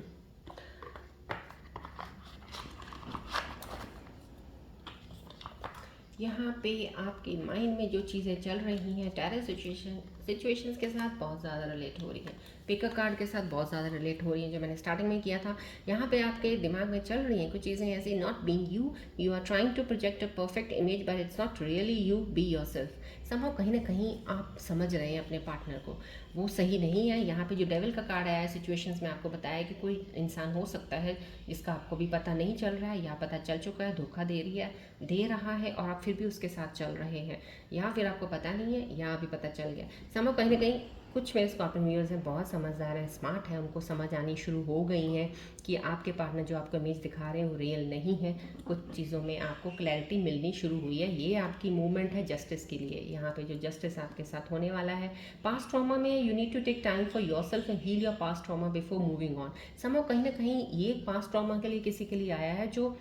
यहाँ पे आपके माइंड में जो चीज़ें चल रही हैं टेरर सिचुएशंस के साथ बहुत ज़्यादा रिलेट हो रही हैं, पिकर कार्ड के साथ बहुत ज़्यादा रिलेट हो रही हैं, जो मैंने स्टार्टिंग में किया था। यहाँ पे आपके दिमाग में चल रही हैं कुछ चीज़ें ऐसी, not being you, you are trying to project a perfect image but it's not really you, be yourself. Somehow कहीं ना कहीं आप समझ रहे हैं अपने पार्टनर को, वो सही नहीं है। यहाँ पे जो डेविल का कार्ड आया है, सिचुएशंस में आपको बताया कि कोई इंसान हो सकता है जिसका आपको भी पता नहीं चल रहा है, या पता चल चुका है, धोखा दे रहा है और आप फिर भी उसके साथ चल रहे हैं, या फिर आपको पता नहीं है या अभी पता चल गया। समझो कहीं ना कहीं कुछ मेरे स्कॉर्पियन व्यूअर्स हैं बहुत समझदार हैं, स्मार्ट हैं, उनको समझ आनी शुरू हो गई हैं कि आपके पार्टनर जो आपको इमेज दिखा रहे हैं वो रियल नहीं है। कुछ चीज़ों में आपको क्लैरिटी मिलनी शुरू हुई है। ये आपकी मूवमेंट है जस्टिस के लिए। यहाँ पे जो जस्टिस आपके साथ होने वाला है, पास्ट ट्रॉमा में you need to take time for your self and heal your past trauma before moving on. समझो कहीं ना कहीं ये पास्ट ट्रॉमा के लिए किसी के लिए आया है जो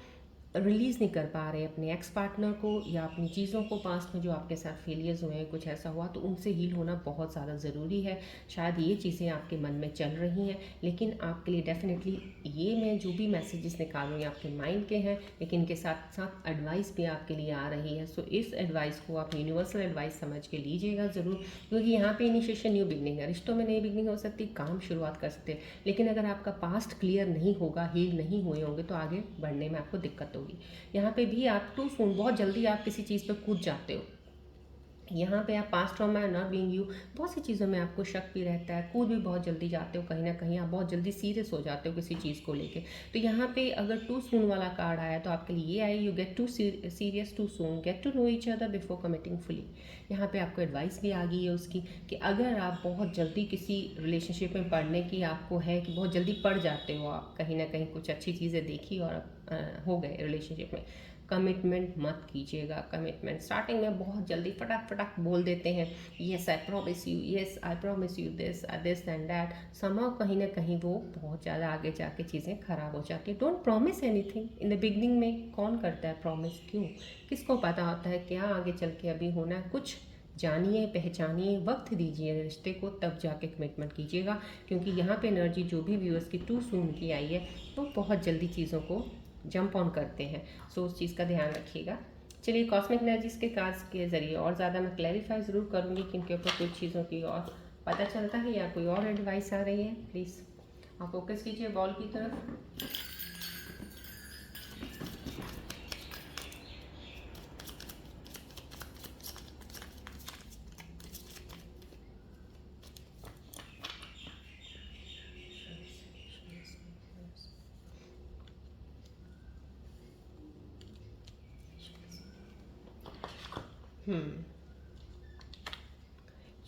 रिलीज़ नहीं कर पा रहे अपने एक्स पार्टनर को, या अपनी चीज़ों को पास्ट में जो आपके साथ फेलियर्स हुए हैं, कुछ ऐसा हुआ, तो उनसे हील होना बहुत ज़्यादा ज़रूरी है। शायद ये चीज़ें आपके मन में चल रही हैं, लेकिन आपके लिए डेफिनेटली ये मैं जो भी मैसेजेस निकाल रही हूँ आपके माइंड के हैं, लेकिन इनके साथ साथ एडवाइस भी आपके लिए आ रही है। सो इस एडवाइस को आप यूनिवर्सल एडवाइस समझ के लीजिएगा ज़रूर, क्योंकि यहाँ पे इनिशिएशन न्यू बिगनिंग है। रिश्तों में नई बिगनिंग हो सकती है, काम शुरुआत कर सकते हैं, लेकिन अगर आपका पास्ट क्लियर नहीं होगा, हील नहीं हुए होंगे, तो आगे बढ़ने में आपको दिक्कत होगी। यहाँ पे भी आप टू सून, बहुत जल्दी आप किसी चीज़ पे कूद जाते हो, यहाँ पे आप past trauma not being you, बहुत सी चीज़ों में आपको शक भी रहता है, कूद भी बहुत जल्दी जाते हो, कहीं ना कहीं आप बहुत जल्दी सीरियस हो जाते हो किसी चीज़ को लेके। तो यहाँ पे अगर टू सून वाला कार्ड आया तो आपके लिए ये आया, you get too serious too soon, get to know each other before committing fully. यहाँ पे आपको एडवाइस भी आ गई है उसकी कि अगर आप बहुत जल्दी किसी रिलेशनशिप में पढ़ने की आपको है कि बहुत जल्दी पढ़ जाते हो आप, कहीं ना कहीं कुछ अच्छी चीज़ें देखी और हो गए रिलेशनशिप में, कमिटमेंट मत कीजिएगा। कमिटमेंट स्टार्टिंग में बहुत जल्दी फटाक फटाक बोल देते हैं, yes I promise you, yes I promise you this this and that, समाव कहीं ना कहीं वो बहुत ज़्यादा आगे जाके चीज़ें ख़राब हो जाती है। Don't promise anything in the beginning में। कौन करता है प्रॉमिस, क्यों, किसको पता होता है क्या आगे चल के अभी होना है। कुछ जानिए, पहचानिए, वक्त दीजिए रिश्ते को, तब जाके कमिटमेंट कीजिएगा। क्योंकि यहाँ पे एनर्जी जो भी व्यूअर्स की टू सून की आई है वो बहुत जल्दी चीज़ों को जंप ऑन करते हैं। सो उस चीज़ का ध्यान रखिएगा। चलिए कॉस्मिक एनर्जीज के कार्ड्स के ज़रिए और ज़्यादा मैं क्लैरिफाई ज़रूर करूँगी कि इनके ऊपर कुछ चीज़ों की और पता चलता है या कोई और एडवाइस आ रही है। प्लीज़ आप फोकस कीजिए बॉल की तरफ।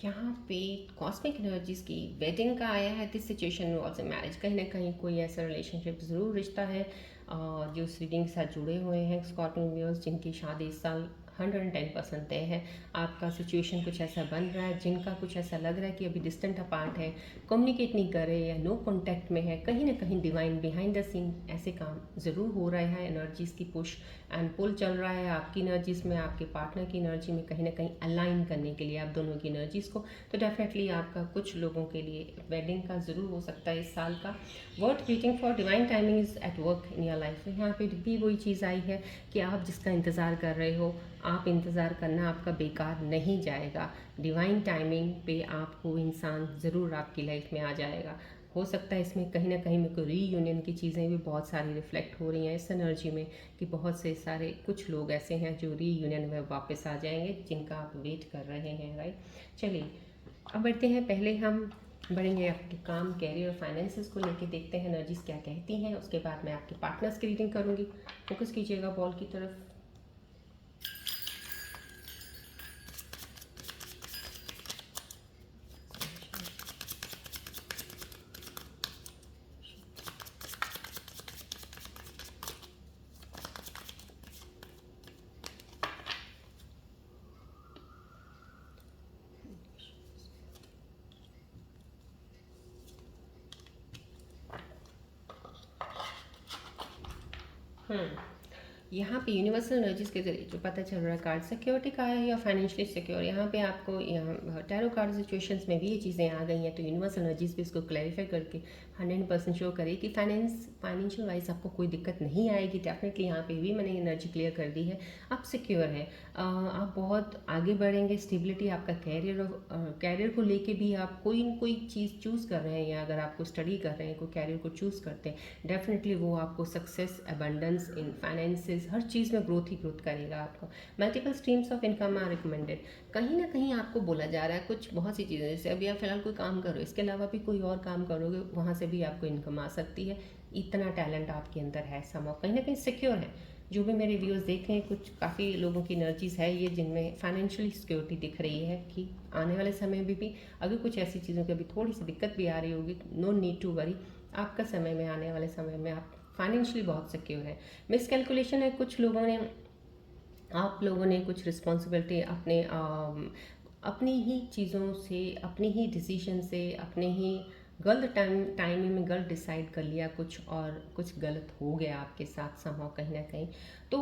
यहाँ पे कॉस्मिक एनर्जीज की वेडिंग का आया है। This situation was a marriage, कहीं ना कहीं कोई ऐसा रिलेशनशिप ज़रूर, रिश्ता है जो इस रीडिंग के साथ जुड़े हुए हैं स्कॉर्पियन व्यूअर्स, जिनकी शादी इस साल 110% तय है। आपका सिचुएशन कुछ ऐसा बन रहा है, जिनका कुछ ऐसा लग रहा है कि अभी डिस्टेंट अपार्ट है, कम्युनिकेट नहीं कर रहे या नो कॉन्टैक्ट में है, कहीं ना कहीं डिवाइन बिहाइंड द सीन ऐसे काम ज़रूर हो रहा है। एनर्जीज़ की पुश एंड पुल चल रहा है आपकी एनर्जीज़ में, आपके पार्टनर की एनर्जी में, कहीं ना कहीं अलाइन करने के लिए आप दोनों की एनर्जीज़ को। तो डेफिनेटली आपका कुछ लोगों के लिए वेडिंग का ज़रूर हो सकता है इस साल का। Worth waiting for, divine timing is at work in your life. यहाँ पे भी वही चीज़ आई है कि आप जिसका इंतज़ार कर रहे हो, आप इंतज़ार करना आपका बेकार नहीं जाएगा। डिवाइन टाइमिंग पे आपको इंसान ज़रूर आपकी लाइफ में आ जाएगा। हो सकता है इसमें कहीं ना कहीं मेरे को रीयूनियन की चीज़ें भी बहुत सारी रिफ्लेक्ट हो रही हैं इस एनर्जी में, कि बहुत से सारे कुछ लोग ऐसे हैं जो रीयूनियन में वापस आ जाएंगे, जिनका आप वेट कर रहे हैं, राइट। चलिए अब बढ़ते हैं, पहले हम बढ़ेंगे आपके काम, कैरियर और फाइनेंसेस को लेके, देखते हैं एनर्जीज क्या कहती हैं। उसके बाद मैं आपके पार्टनर्स की रीडिंग करूँगी। फोकस कीजिएगा बॉल की तरफ। यहाँ पे यूनिवर्सल एनर्जीज के जरिए जो पता चल रहा है, कार्ड सिक्योरिटी का है या फाइनेंशियली सिक्योर। यहाँ पे आपको यहाँ टैरो कार्ड सिचुएशंस में भी ये चीज़ें आ गई हैं, तो यूनिवर्सल एनर्जीज भी इसको क्लैरिफाई करके 100% शो करे कि फाइनेंशियल वाइज आपको कोई दिक्कत नहीं आएगी। डेफिनेटली यहाँ पे भी मैंने एनर्जी क्लियर कर दी है, आप सिक्योर हैं, आप बहुत आगे बढ़ेंगे। स्टेबिलिटी आपका कैरियर को लेके भी आप कोई न कोई चीज़ चूज़ कर रहे हैं, या अगर आपको स्टडी कर रहे हैं, कोई कैरियर को चूज़ करते हैं, डेफिनेटली वो आपको सक्सेस, अबंडेंस इन फाइनेंसेस, हर चीज़ में ग्रोथ ही ग्रोथ करेगा आपको। Multiple streams of income are recommended. कहीं ना कहीं आपको बोला जा रहा है कुछ बहुत सी चीज़ें, जैसे अभी आप फिलहाल कोई काम करो, इसके अलावा भी कोई और काम करोगे, वहाँ से भी आपको इनकम आ सकती है। इतना टैलेंट आपके अंदर है, समाव कहीं ना कहीं सिक्योर है। जो भी मेरे व्यूअर्स देख रहे हैं, कुछ काफ़ी लोगों की एनर्जीज है ये जिनमें फाइनेंशियली सिक्योरिटी दिख रही है कि आने वाले समय में भी अगर कुछ ऐसी चीज़ों की अभी थोड़ी सी दिक्कत भी आ रही होगी, नो नीड टू वरी, आपका समय में, आने वाले समय में आप फाइनेंशियली बहुत सिक्योर है। मिस कैलकुलेशन है, कुछ लोगों ने, आप लोगों ने कुछ रिस्पॉन्सिबिलिटी अपनी ही चीज़ों से, अपनी ही डिसीजन से, अपने ही गलत टाइमिंग में गलत डिसाइड कर लिया कुछ, और कुछ गलत हो गया आपके साथ समहाउ कहीं ना कहीं। तो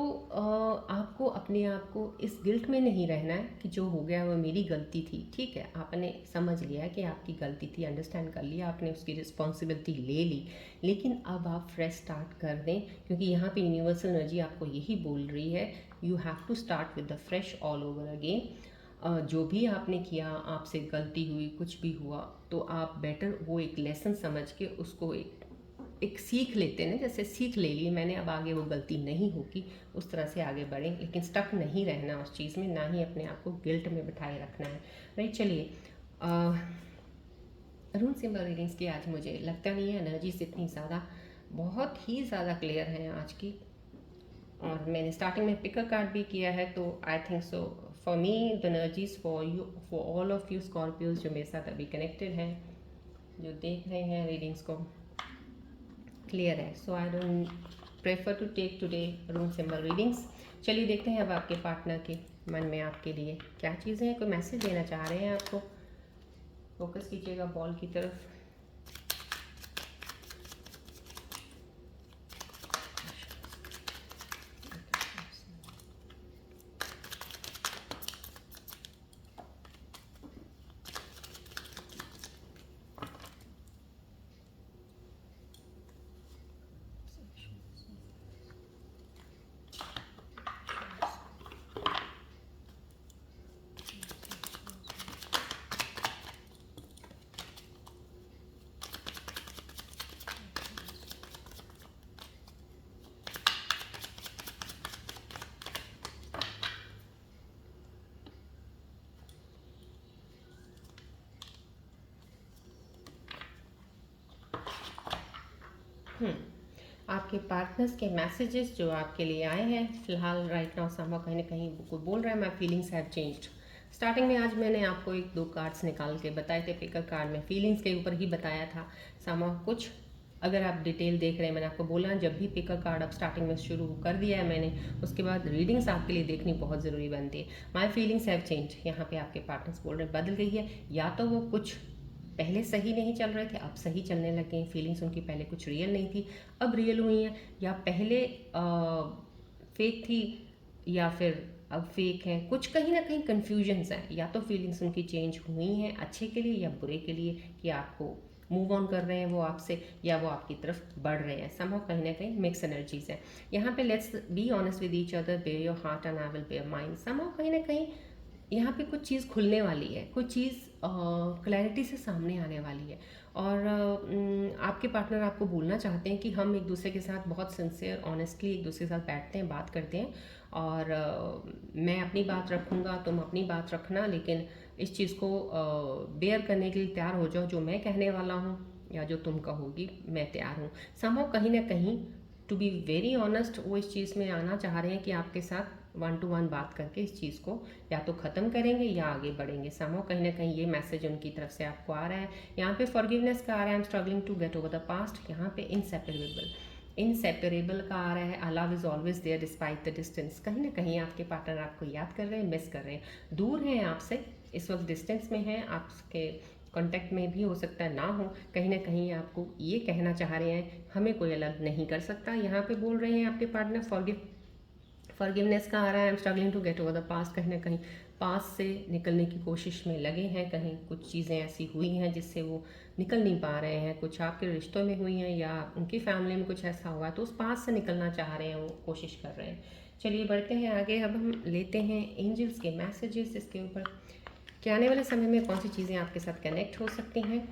आपको अपने आप को इस गिल्ट में नहीं रहना है कि जो हो गया वो मेरी गलती थी। ठीक है, आपने समझ लिया कि आपकी गलती थी, अंडरस्टैंड कर लिया, आपने उसकी रिस्पॉन्सिबिलिटी ले ली, लेकिन अब आप फ्रेश स्टार्ट कर दें, क्योंकि यहाँ पे यूनिवर्सल एनर्जी आपको यही बोल रही है, you have to start with the fresh all over again. जो भी आपने किया, आपसे गलती हुई, कुछ भी हुआ, तो आप बेटर वो एक लेसन समझ के उसको एक एक सीख लेते हैं ना, जैसे सीख ले ली मैंने, अब आगे वो गलती नहीं होगी, उस तरह से आगे बढ़ें, लेकिन स्टक नहीं रहना उस चीज़ में, ना ही अपने आप को गिल्ट में बिठाए रखना है। राइट, चलिए रून सिंबल रीडिंग्स की आज मुझे लगता नहीं है एनर्जीज इतनी ज़्यादा, बहुत ही ज़्यादा क्लियर हैं आज की। और मैंने स्टार्टिंग में पिकर कार्ड भी किया है, तो आई think so for me the energies for you, for all of you Scorpios जो मेरे साथ अभी कनेक्टेड हैं, जो देख रहे हैं रीडिंग्स को, क्लियर है। So I don't prefer to take today rune symbol readings. चलिए देखते हैं अब आपके पार्टनर के मन में आपके लिए क्या चीज़ें हैं, कोई मैसेज देना चाह रहे हैं आपको। फोकस कीजिएगा बॉल की तरफ। आपके पार्टनर्स के मैसेजेस जो आपके लिए आए हैं फिलहाल राइट नाउ, समा कहीं ना कहीं कोई बोल रहा है my feelings have changed. Starting में आज मैंने आपको एक दो कार्ड्स निकाल के बताए थे, पिकर कार्ड में फीलिंग्स के ऊपर ही बताया था समा कुछ। अगर आप डिटेल देख रहे हैं, मैंने आपको बोला जब भी पिकर कार्ड अब स्टार्टिंग में शुरू कर दिया है मैंने, उसके बाद रीडिंग्स आपके लिए देखनी बहुत ज़रूरी बनती है। माई फीलिंग्स हैव चेंज, यहाँ पे आपके पार्टनर्स बोल रहे हैं बदल गई है, या तो वो कुछ पहले सही नहीं चल रहे थे अब सही चलने लगे हैं, फीलिंग्स उनकी पहले कुछ रियल नहीं थी अब रियल हुई हैं, या पहले फेक थी या फिर अब फेक है, कुछ कहीं ना कहीं कन्फ्यूजन्स हैं, या तो फीलिंग्स उनकी चेंज हुई हैं अच्छे के लिए या बुरे के लिए, कि आपको मूव ऑन कर रहे हैं वो आपसे, या वो आपकी तरफ बढ़ रहे हैं। समहाउ कहीं ना कहीं मिक्स एनर्जीज है यहाँ पे। Let's be honest with each other, bare your heart and I will bare mind. Somehow कहीं ना कहीं यहाँ पे कुछ चीज़ खुलने वाली है, कुछ चीज़ क्लैरिटी से सामने आने वाली है, और आपके पार्टनर आपको बोलना चाहते हैं कि हम एक दूसरे के साथ बहुत सिंसियर ऑनेस्टली एक दूसरे के साथ बैठते हैं, बात करते हैं, और मैं अपनी बात रखूँगा, तुम अपनी बात रखना, लेकिन इस चीज़ को बेयर करने के लिए तैयार हो जाओ, जो मैं कहने वाला हूँ या जो तुम कहोगी मैं तैयार हूँ। समहाउ कहीं ना कहीं टू बी वेरी ऑनेस्ट वो इस चीज़ में आना चाह रहे हैं कि आपके साथ 1 to 1 बात करके इस चीज़ को या तो ख़त्म करेंगे या आगे बढ़ेंगे। समहाउ कहीं ना कहीं ये मैसेज उनकी तरफ से आपको आ रहा है। यहाँ पे फॉरगिवनेस का आ रहा है, I am struggling to get over the past. यहाँ पे इनसेपरेबल का आ रहा है, love is always there despite the distance. कहीं ना कहीं आपके पार्टनर आपको याद कर रहे हैं, मिस कर रहे हैं, दूर हैं आपसे, इस वक्त डिस्टेंस में हैं, आपके कांटेक्ट में भी हो सकता है ना हो, कहीं ना कहीं आपको ये कहना चाह रहे हैं हमें कोई अलग नहीं कर सकता। यहाँ पे बोल रहे हैं आपके पार्टनर फॉरगिवनेस का आ रहा है, I am struggling to get over the past. कहीं ना कहीं पास्ट से निकलने की कोशिश में लगे हैं, कहीं कुछ चीज़ें ऐसी हुई हैं जिससे वो निकल नहीं पा रहे हैं, कुछ आपके रिश्तों में हुई हैं या उनकी फैमिली में कुछ ऐसा हुआ, तो उस पास्ट से निकलना चाह रहे हैं, वो कोशिश कर रहे हैं। चलिए बढ़ते हैं आगे, अब हम लेते हैं एंजल्स के मैसेजेस इसके ऊपर कि आने वाले समय में कौन सी चीज़ें आपके साथ कनेक्ट हो सकती हैं,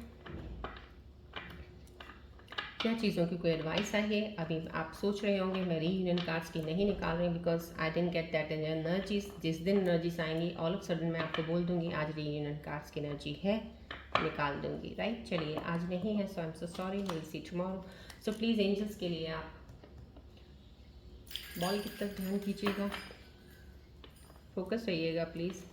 क्या चीज़ों की कोई एडवाइस आई है। अभी आप सोच रहे होंगे मैं रीयूनियन कार्ड्स की नहीं निकाल रही because I didn't get that energies. जिस दिन एनर्जीज आएंगी ऑल ऑफ सडन मैं आपको बोल दूंगी आज रीयूनियन कार्ड्स की एनर्जी है, निकाल दूंगी। राइट, चलिए आज नहीं है, so I am so sorry, will see tomorrow. So please angels के लिए आप बॉल की तरफ ध्यान कीजिएगा, फोकस रहिएगा प्लीज़।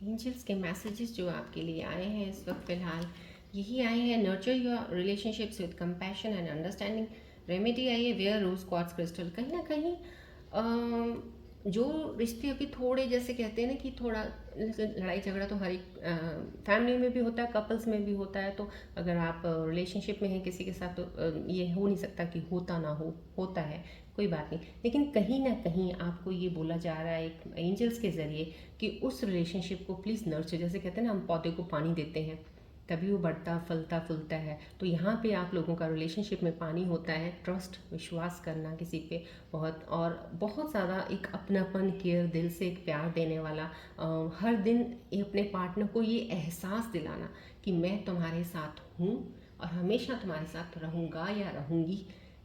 एंजल्स के मैसेजेस जो आपके लिए आए हैं इस वक्त फ़िलहाल यही आए हैं। Nurture your relationships with compassion and understanding. Remedy आई है वेयर रोज क्वार्ट्ज क्रिस्टल। कहीं ना कहीं जो रिश्ते अभी थोड़े, जैसे कहते हैं ना कि थोड़ा लड़ाई झगड़ा तो हर एक फैमिली में भी होता है, कपल्स में भी होता है। तो अगर आप रिलेशनशिप में हैं किसी के साथ, तो ये हो नहीं सकता कि होता ना हो, होता है, कोई बात नहीं। लेकिन कहीं ना कहीं आपको ये बोला जा रहा है एक एंजल्स के ज़रिए कि उस रिलेशनशिप को प्लीज़ नर्चर, जैसे कहते हैं ना हम पौधे को पानी देते हैं तभी वो बढ़ता फलता फूलता है। तो यहाँ पे आप लोगों का रिलेशनशिप में पानी होता है ट्रस्ट, विश्वास करना किसी पे बहुत, और बहुत ज़्यादा एक अपनापन, केयर, दिल से एक प्यार देने वाला, हर दिन ये अपने पार्टनर को ये एहसास दिलाना कि मैं तुम्हारे साथ हूँ और हमेशा तुम्हारे साथ रहूँगा या रहूँगी,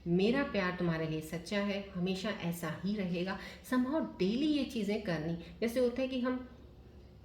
मेरा प्यार तुम्हारे लिए सच्चा है, हमेशा ऐसा ही रहेगा। समहाउ डेली ये चीज़ें करनी, जैसे होता है कि हम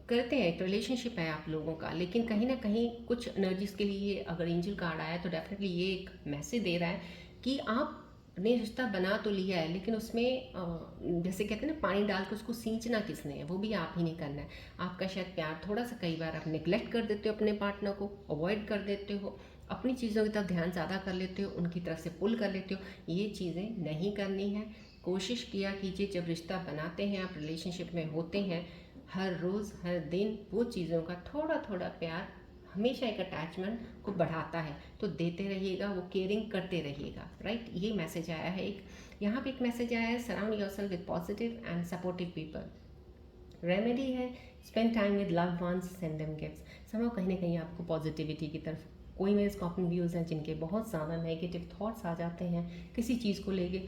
करते हैं, एक रिलेशनशिप है आप लोगों का, लेकिन कहीं ना कहीं कुछ एनर्जीज के लिए अगर एंजल कार्ड आया तो डेफिनेटली ये एक मैसेज दे रहा है कि आपने रिश्ता बना तो लिया है, लेकिन उसमें जैसे कहते हैं ना पानी डाल के उसको सींचना किसने है, वो भी आप ही नहीं करना है। आपका शायद प्यार थोड़ा सा कई बार आप निगलेक्ट कर देते हो, अपने पार्टनर को अवॉइड कर देते हो, अपनी चीज़ों की तरफ ध्यान ज़्यादा कर लेते हो, उनकी तरफ से पुल कर लेते हो। ये चीज़ें नहीं करनी है। कोशिश किया कीजिए जब रिश्ता बनाते हैं, आप रिलेशनशिप में होते हैं, हर रोज़ हर दिन वो चीज़ों का थोड़ा थोड़ा प्यार हमेशा एक अटैचमेंट को बढ़ाता है, तो देते रहिएगा, वो केयरिंग करते रहिएगा, राइट। ये मैसेज आया है एक, यहाँ पे एक मैसेज आया है, surround yourself with positive and supportive people. Remedy है, spend time with loved ones, send them gifts. समझो कहीं ना कहीं आपको पॉजिटिविटी की तरफ, कोई मेरे स्कॉर्पियन व्यूज़ हैं जिनके बहुत ज़्यादा नेगेटिव थॉट्स आ जाते हैं किसी चीज़ को लेके,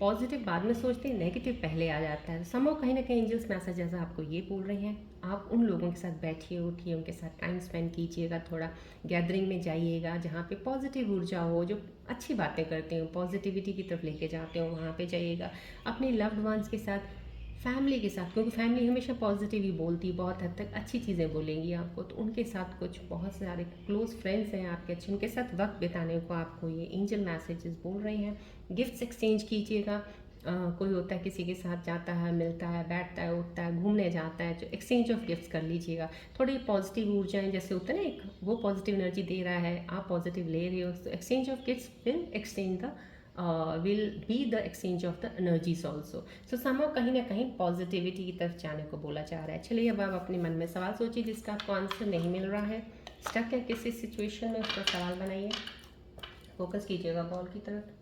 पॉजिटिव बाद में सोचते हैं, नेगेटिव पहले आ जाता है। समो कहीं ना कहीं एंजल्स मैसेजेस आपको ये बोल रहे हैं, आप उन लोगों के साथ बैठिए उठिए, उनके साथ टाइम स्पेंड कीजिएगा, थोड़ा गैदरिंग में जाइएगा जहाँ पे पॉजिटिव ऊर्जा हो, जो अच्छी बातें करते हो, पॉजिटिविटी की तरफ लेके जाते हो, वहाँ पे जाइएगा। अपने लव्ड वंस के साथ, फैमिली के साथ, क्योंकि फैमिली हमेशा पॉजिटिव ही बोलती है, बहुत हद तक अच्छी चीज़ें बोलेंगी आपको, तो उनके साथ कुछ बहुत सारे क्लोज फ्रेंड्स हैं आपके अच्छे, उनके साथ वक्त बिताने को आपको ये एंजल मैसेजेस बोल रहे हैं। गिफ्ट्स एक्सचेंज कीजिएगा। कोई होता है किसी के साथ जाता है, मिलता है, बैठता है, उठता है, घूमने जाता है, तो एक्सचेंज ऑफ गिफ्ट्स कर लीजिएगा। थोड़ी पॉजिटिव ऊर्जाएं, जैसे होता है ना एक, वो पॉजिटिव एनर्जी दे रहा है, आप पॉजिटिव ले रहे हो, तो exchange of gifts will be the exchange of the energies also. So somehow कहीं ना कहीं पॉजिटिविटी की तरफ जाने को बोला जा रहा है। चलिए अब आप अपने मन में सवाल सोचिए जिसका आपको आंसर नहीं मिल रहा है, स्टक है किसी सिचुएशन में, उसका सवाल बनाइए, फोकस कीजिएगा बॉल की तरफ।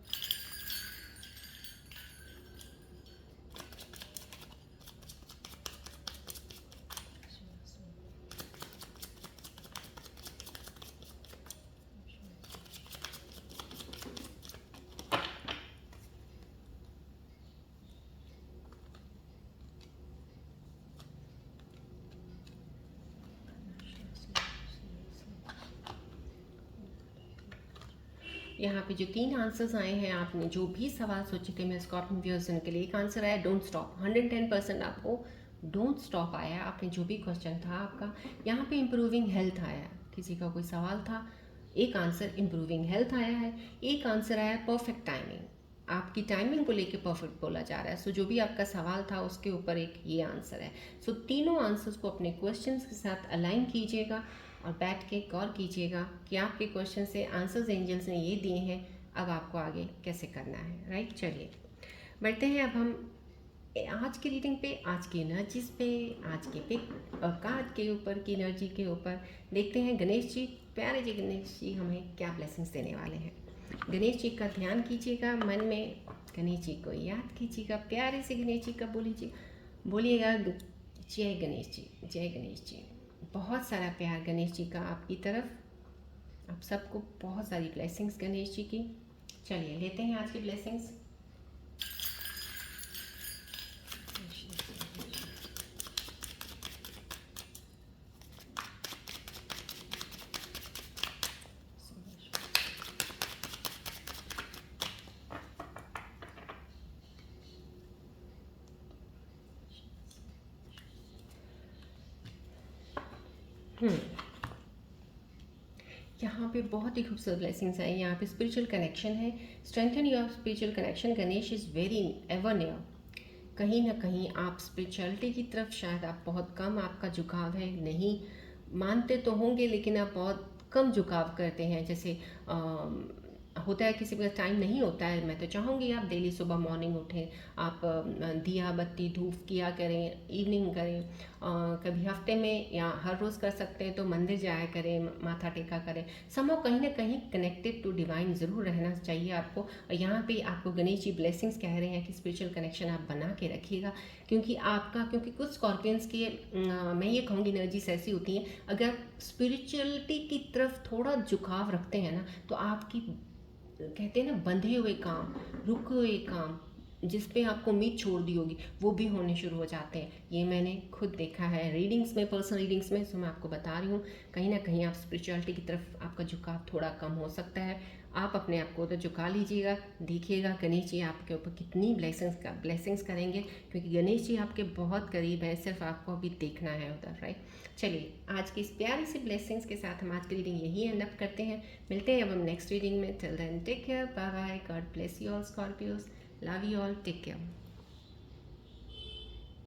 यहाँ पे जो 3 आंसर्स आए हैं, आपने जो भी सवाल सोचे थे मेरे स्कॉर्पियन व्यूअर्स के लिए, एक आंसर आया डोंट स्टॉप, 110% आपको डोंट स्टॉप आया। आपने जो भी क्वेश्चन था आपका, यहाँ पे इम्प्रूविंग हेल्थ आया, किसी का कोई सवाल था, एक आंसर इम्प्रूविंग हेल्थ आया है, एक आंसर आया परफेक्ट टाइमिंग, आपकी टाइमिंग को लेके परफेक्ट बोला जा रहा है। सो जो भी आपका सवाल था उसके ऊपर एक ये आंसर है। सो तीनों आंसर्स को अपने क्वेश्चंस के साथ अलाइन कीजिएगा और बैठ के गौर कीजिएगा कि आपके क्वेश्चन से आंसर्स एंजल्स ने ये दिए हैं, अब आपको आगे कैसे करना है, राइट। चलिए बढ़ते हैं अब हम आज की रीडिंग पे, आज की एनर्जीज पे, आज के पिक और कार्ड के ऊपर की एनर्जी के ऊपर देखते हैं गणेश जी, प्यारे जी गणेश जी हमें क्या ब्लेसिंग्स देने वाले हैं। गणेश जी का ध्यान कीजिएगा, मन में गणेश जी को याद कीजिएगा, प्यारे से गणेश जी का बोलिएगा जय गणेश जी, जय गणेश जी। बहुत सारा प्यार गणेश जी का आपकी तरफ, आप सबको बहुत सारी ब्लेसिंग्स गणेश जी की। चलिए लेते हैं आज की ब्लेसिंग्स। यहाँ पे बहुत ही खूबसूरत ब्लेसिंग्स हैं। यहाँ पे स्पिरिचुअल कनेक्शन है, strengthen your spiritual connection, Ganesh is very ever near. कहीं ना कहीं आप स्पिरिचुअलिटी की तरफ शायद आप बहुत कम, आपका झुकाव है, नहीं मानते तो होंगे लेकिन आप बहुत कम झुकाव करते हैं। जैसे होता है किसी के पास टाइम नहीं होता है, मैं तो चाहूँगी आप डेली सुबह मॉर्निंग उठें, आप दिया बत्ती धूप किया करें, इवनिंग करें, कभी हफ्ते में या हर रोज़ कर सकते हैं तो मंदिर जाया करें, माथा टेका करें। समहाउ कहीं ना कहीं कनेक्टेड टू डिवाइन ज़रूर रहना चाहिए आपको। यहाँ पे आपको गणेश जी ब्लेसिंग्स कह रहे हैं कि स्पिरिचुअल कनेक्शन आप बना के रखिएगा, क्योंकि कुछ स्कॉर्पियंस के मैं ये कहूँगी एनर्जीज ऐसी होती हैं, अगर स्पिरिचुअलिटी की तरफ थोड़ा झुकाव रखते हैं ना, तो आपकी कहते हैं ना बंधे हुए काम, रुके हुए काम जिस पे आपको उम्मीद छोड़ दी होगी, वो भी होने शुरू हो जाते हैं। ये मैंने खुद देखा है रीडिंग्स में, पर्सनल रीडिंग्स में। सो मैं आपको बता रही हूँ, कहीं ना कहीं आप स्पिरिचुअलिटी की तरफ आपका झुकाव थोड़ा कम हो सकता है। आप अपने आप को तो झुका लीजिएगा, देखिएगा गणेश जी आपके ऊपर कितनी ब्लेसिंग्स करेंगे, क्योंकि गणेश जी आपके बहुत करीब हैं, सिर्फ आपको अभी देखना है उधर, राइट। चलिए, आज की इस प्यारी सी ब्लेसिंग्स के साथ हम आज की रीडिंग यही एंड अप करते हैं। मिलते हैं अब हम नेक्स्ट रीडिंग में। Till then take care, bye bye, God bless you all Scorpios, love you all, take care.